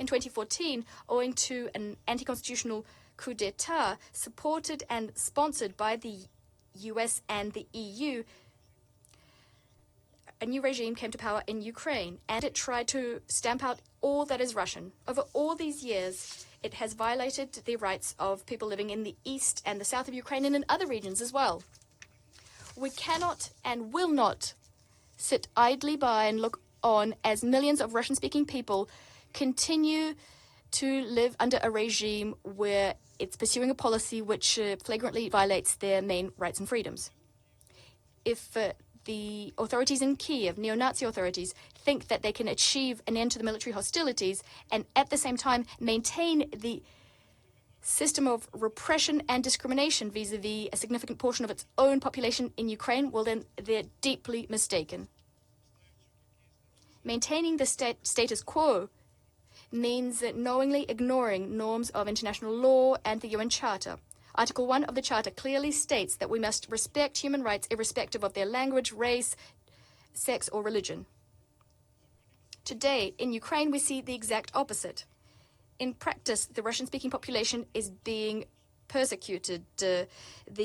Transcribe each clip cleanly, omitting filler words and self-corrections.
In 2014, owing to an anti-constitutional coup d'etat supported and sponsored by the US and the EU, a new regime came to power in Ukraine, and it tried to stamp out all that is Russian. Over all these years, it has violated the rights of people living in the east and the south of Ukraine and in other regions as well. We cannot and will not sit idly by and look on as millions of Russian-speaking people continue to live under a regime where it's pursuing a policy which flagrantly violates their main rights and freedoms. If the authorities in Kiev, neo-Nazi authorities, think that they can achieve an end to the military hostilities and at the same time maintain the system of repression and discrimination vis-a-vis a significant portion of its own population in Ukraine, well then they're deeply mistaken. Maintaining the status quo means that knowingly ignoring norms of international law and the UN Charter. Article 1 of the Charter clearly states that we must respect human rights irrespective of their language, race, sex, or religion. Today, in Ukraine, we see the exact opposite. In practice, the Russian-speaking population is being persecuted. The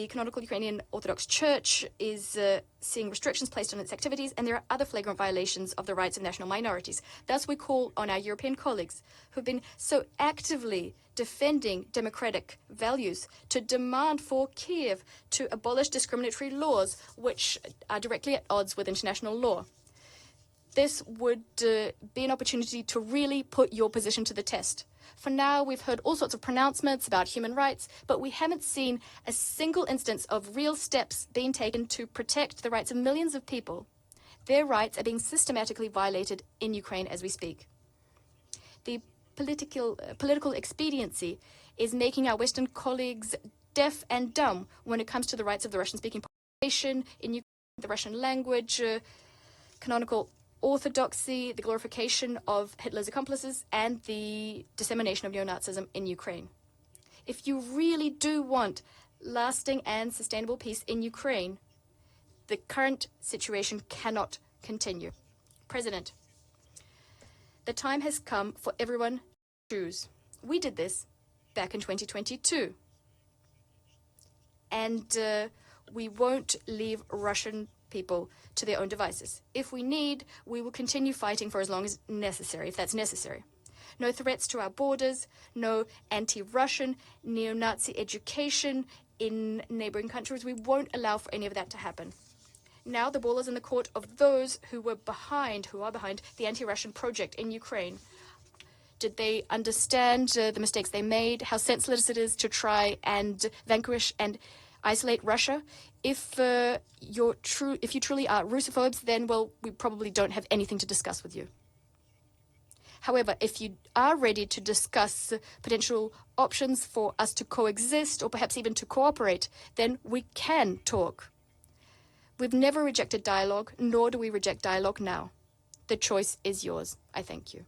canonical Ukrainian Orthodox Church is seeing restrictions placed on its activities, and there are other flagrant violations of the rights of national minorities. Thus, we call on our European colleagues who've been so actively defending democratic values to demand for Kiev to abolish discriminatory laws which are directly at odds with international law. This would be an opportunity to really put your position to the test. For now, we've heard all sorts of pronouncements about human rights, but we haven't seen a single instance of real steps being taken to protect the rights of millions of people. Their rights are being systematically violated in Ukraine as we speak. The political expediency is making our Western colleagues deaf and dumb when it comes to the rights of the Russian-speaking population in Ukraine, the Russian language, canonical orthodoxy, the glorification of Hitler's accomplices, and the dissemination of neo-Nazism in Ukraine. If you really do want lasting and sustainable peace in Ukraine, the current situation cannot continue. President, the time has come for everyone to choose. We did this back in 2022. And we won't leave Russian people to their own devices. If we need, we will continue fighting for as long as necessary, if that's necessary. No threats to our borders, no anti-Russian, neo-Nazi education in neighboring countries. We won't allow for any of that to happen. Now the ball is in the court of those who are behind the anti-Russian project in Ukraine. Did they understand the mistakes they made, how senseless it is to try and vanquish and isolate Russia? If you truly are Russophobes, then, well, we probably don't have anything to discuss with you. However, if you are ready to discuss potential options for us to coexist or perhaps even to cooperate, then we can talk. We've never rejected dialogue, nor do we reject dialogue now. The choice is yours. I thank you.